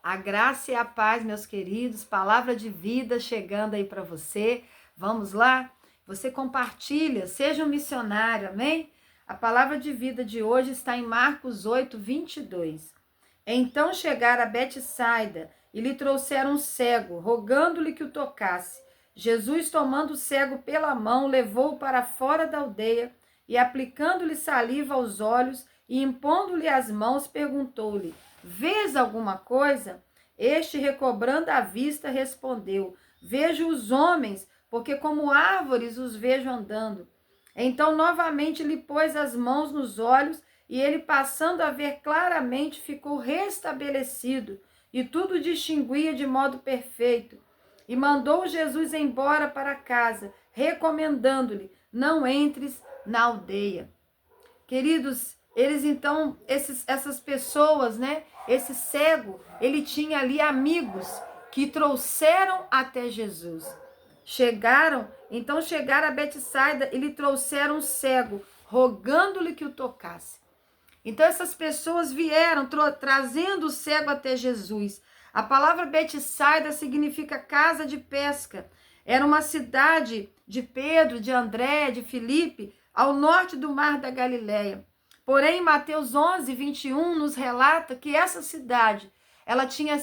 A graça e a paz, meus queridos, palavra de vida chegando aí para você. Vamos lá? Você compartilha, seja um missionário, amém? A palavra de vida de hoje está em Marcos 8, 22. Então chegaram a Betsaida e lhe trouxeram um cego, rogando-lhe que o tocasse. Jesus, tomando o cego pela mão, levou-o para fora da aldeia e, aplicando-lhe saliva aos olhos e impondo-lhe as mãos, perguntou-lhe: Vês alguma coisa? Este, recobrando a vista, respondeu: Vejo os homens, porque como árvores os vejo andando. Então novamente lhe pôs as mãos nos olhos, e ele, passando a ver claramente, ficou restabelecido, e tudo distinguia de modo perfeito. E mandou Jesus embora para casa, recomendando-lhe: Não entres na aldeia. Queridos, eles então, essas pessoas, né? Esse cego, ele tinha ali amigos que trouxeram até Jesus. Chegaram a Betsaida e lhe trouxeram um cego, rogando-lhe que o tocasse. Então essas pessoas vieram trazendo o cego até Jesus. A palavra Betsaida significa casa de pesca. Era uma cidade de Pedro, de André, de Filipe, ao norte do mar da Galileia. Porém, Mateus 11, 21 nos relata que essa cidade, ela tinha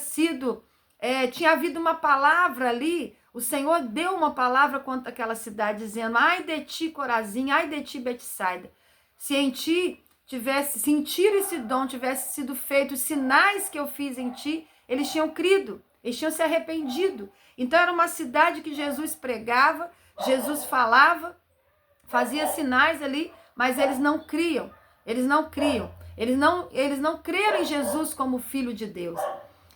havido uma palavra ali, o Senhor deu uma palavra contra aquela cidade, dizendo: ai de ti, Corazim, ai de ti, Betsaida, se em ti se em Tiro e Sidom tivesse sido feito os sinais que eu fiz em ti, eles tinham crido, eles tinham se arrependido. Então era uma cidade que Jesus pregava, Jesus falava, fazia sinais ali, mas eles não criam, eles não creram em Jesus como Filho de Deus.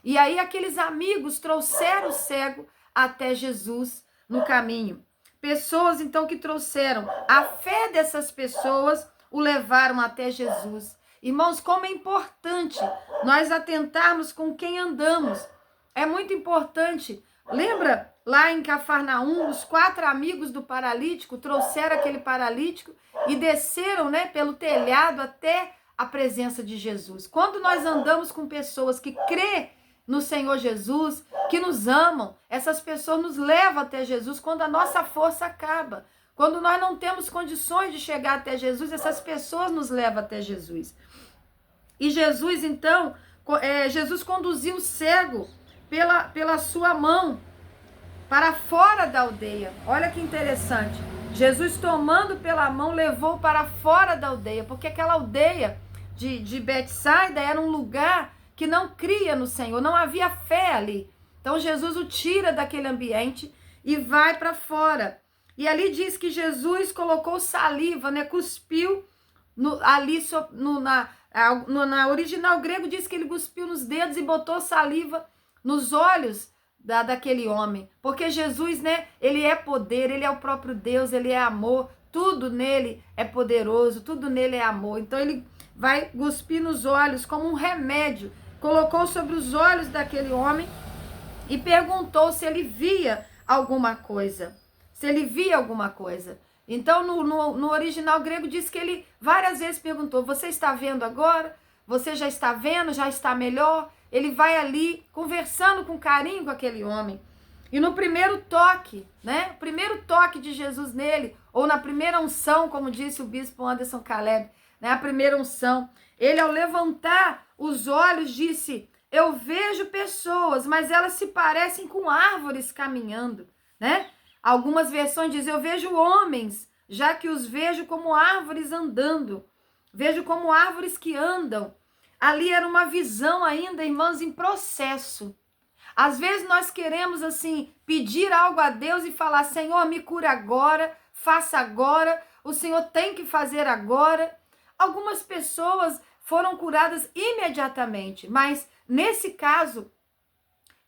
E aí aqueles amigos trouxeram o cego até Jesus no caminho. Pessoas então que trouxeram a fé dessas pessoas, o levaram até Jesus. Irmãos, como é importante nós atentarmos com quem andamos. É muito importante. Lembra lá em Cafarnaum, os 4 amigos do paralítico trouxeram aquele paralítico e desceram, né, pelo telhado até a presença de Jesus. Quando nós andamos com pessoas que crê no Senhor Jesus, que nos amam, essas pessoas nos levam até Jesus quando a nossa força acaba. Quando nós não temos condições de chegar até Jesus, essas pessoas nos levam até Jesus. E Jesus, então, Jesus conduziu o cego pela sua mão para fora da aldeia. Olha que interessante. Jesus, tomando pela mão, levou para fora da aldeia, porque aquela aldeia de Betsaida era um lugar que não cria no Senhor, não havia fé ali. Então Jesus o tira daquele ambiente e vai para fora. E ali diz que Jesus colocou saliva, né? Cuspiu na original grego diz que ele cuspiu nos dedos e botou saliva nos olhos daquele homem. Porque Jesus, né? Ele é poder, ele é o próprio Deus, ele é amor. Tudo nele é poderoso, tudo nele é amor. Então ele vai cuspir nos olhos como um remédio. Colocou sobre os olhos daquele homem e perguntou se ele via alguma coisa. Então, no original grego diz que ele várias vezes perguntou: você está vendo agora? Você já está vendo? Já está melhor? Ele vai ali conversando com carinho com aquele homem. E no primeiro toque, né? O primeiro toque de Jesus nele, ou na primeira unção, como disse o bispo Anderson Caleb, né? A primeira unção, ele, ao levantar os olhos, disse: eu vejo pessoas, mas elas se parecem com árvores caminhando, né? Algumas versões dizem: eu vejo homens, já que os vejo como árvores andando. Vejo como árvores que andam. Ali era uma visão ainda, irmãos, em processo. Às vezes nós queremos, assim, pedir algo a Deus e falar: Senhor, me cura agora, faça agora, o Senhor tem que fazer agora. Algumas pessoas foram curadas imediatamente, mas nesse caso,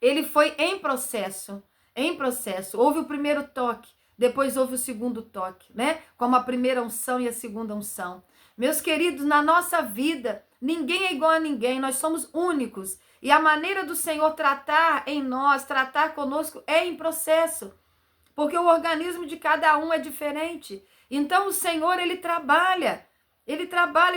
ele foi em processo. Houve o primeiro toque, depois houve o segundo toque, né? Como a primeira unção e a segunda unção. Meus queridos, na nossa vida, ninguém é igual a ninguém, nós somos únicos. E a maneira do Senhor tratar em nós, tratar conosco, é em processo. Porque o organismo de cada um é diferente. Então o Senhor, ele trabalha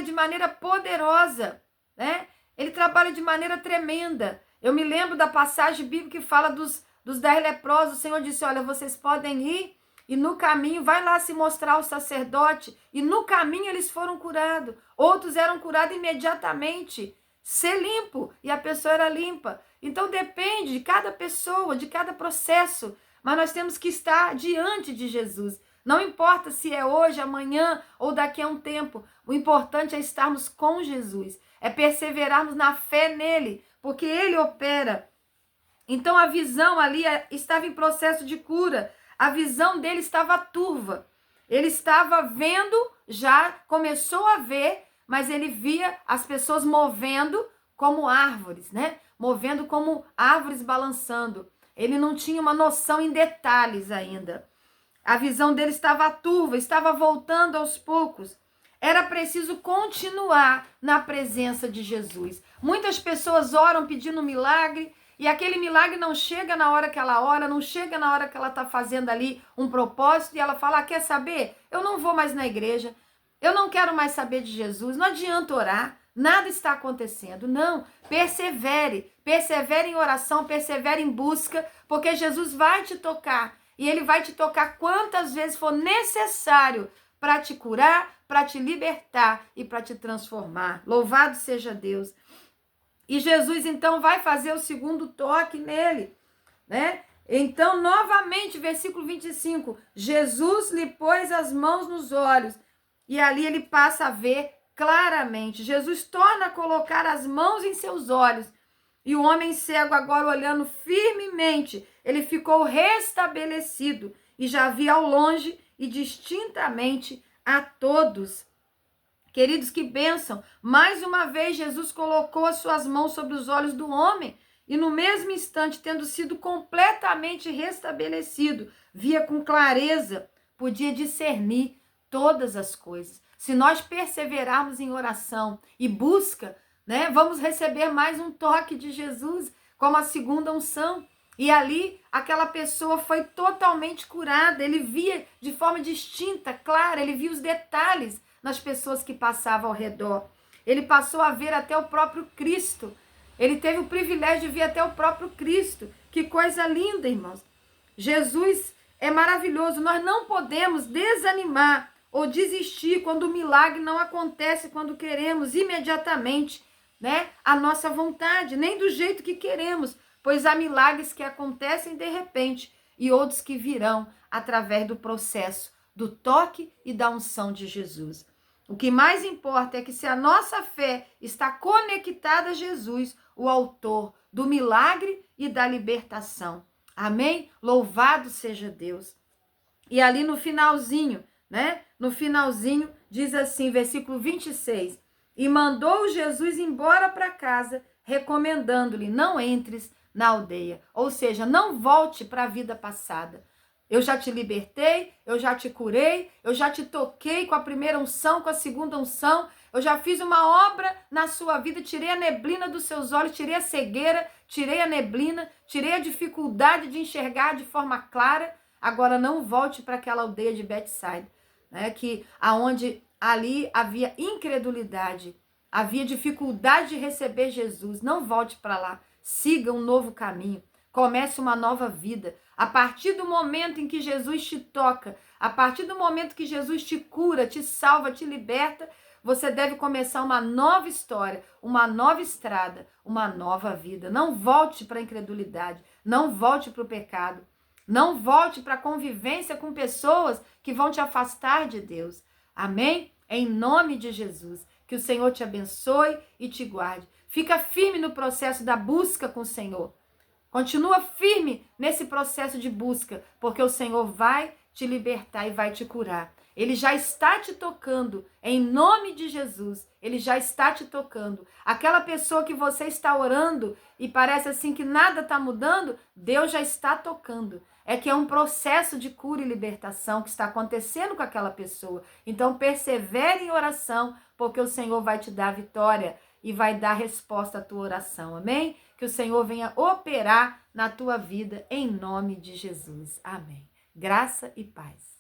de maneira poderosa, né? Ele trabalha de maneira tremenda. Eu me lembro da passagem bíblica que fala dos 10 leprosos. O Senhor disse, olha, vocês podem ir e no caminho, vai lá se mostrar ao sacerdote. E no caminho eles foram curados. Outros eram curados imediatamente. Ser limpo. E a pessoa era limpa. Então depende de cada pessoa, de cada processo. Mas nós temos que estar diante de Jesus. Não importa se é hoje, amanhã ou daqui a um tempo. O importante é estarmos com Jesus. É perseverarmos na fé nele. Porque ele opera. Então a visão ali estava em processo de cura. A visão dele estava turva. Ele estava vendo, já começou a ver, mas ele via as pessoas movendo como árvores, né? Movendo como árvores balançando. Ele não tinha uma noção em detalhes ainda. A visão dele estava turva, estava voltando aos poucos. Era preciso continuar na presença de Jesus. Muitas pessoas oram pedindo milagre, e aquele milagre não chega na hora que ela ora, não chega na hora que ela está fazendo ali um propósito, e ela fala, quer saber? Eu não vou mais na igreja, eu não quero mais saber de Jesus, não adianta orar, nada está acontecendo. Não, persevere em oração, persevere em busca, porque Jesus vai te tocar, e ele vai te tocar quantas vezes for necessário para te curar, para te libertar e para te transformar. Louvado seja Deus. E Jesus, então, vai fazer o segundo toque nele, né? Então, novamente, versículo 25, Jesus lhe pôs as mãos nos olhos, e ali ele passa a ver claramente. Jesus torna a colocar as mãos em seus olhos, e o homem cego, agora olhando firmemente, ele ficou restabelecido, e já via ao longe e distintamente a todos. Queridos, que bênção! Mais uma vez, Jesus colocou as suas mãos sobre os olhos do homem e no mesmo instante, tendo sido completamente restabelecido, via com clareza, podia discernir todas as coisas. Se nós perseverarmos em oração e busca, né, vamos receber mais um toque de Jesus, como a segunda unção. E ali, aquela pessoa foi totalmente curada. Ele via de forma distinta, clara, ele via os detalhes nas pessoas que passavam ao redor. Ele passou a ver até o próprio Cristo. Ele teve o privilégio de ver até o próprio Cristo. Que coisa linda, irmãos. Jesus é maravilhoso. Nós não podemos desanimar ou desistir quando o milagre não acontece, quando queremos imediatamente, né, a nossa vontade, nem do jeito que queremos, pois há milagres que acontecem de repente e outros que virão através do processo do toque e da unção de Jesus. O que mais importa é que se a nossa fé está conectada a Jesus, o autor do milagre e da libertação. Amém? Louvado seja Deus. E ali no finalzinho, né? No finalzinho diz assim, versículo 26. E mandou Jesus embora para casa, recomendando-lhe, não entres na aldeia. Ou seja, não volte para a vida passada. Eu já te libertei, eu já te curei, eu já te toquei com a primeira unção, com a segunda unção, eu já fiz uma obra na sua vida, tirei a neblina dos seus olhos, tirei a cegueira, tirei a neblina, tirei a dificuldade de enxergar de forma clara. Agora não volte para aquela aldeia de Betsaida, né, que aonde ali havia incredulidade, havia dificuldade de receber Jesus. Não volte para lá, siga um novo caminho. Comece uma nova vida. A partir do momento em que Jesus te toca, a partir do momento que Jesus te cura, te salva, te liberta, você deve começar uma nova história, uma nova estrada, uma nova vida. Não volte para a incredulidade, não volte para o pecado, não volte para a convivência com pessoas que vão te afastar de Deus. Amém? Em nome de Jesus. Que o Senhor te abençoe e te guarde. Fica firme no processo da busca com o Senhor. Continua firme nesse processo de busca, porque o Senhor vai te libertar e vai te curar. Ele já está te tocando, em nome de Jesus. Ele já está te tocando. Aquela pessoa que você está orando e parece assim que nada está mudando, Deus já está tocando. É que é um processo de cura e libertação que está acontecendo com aquela pessoa. Então persevere em oração, porque o Senhor vai te dar vitória e vai dar resposta à tua oração. Amém? Que o Senhor venha operar na tua vida em nome de Jesus. Amém. Graça e paz.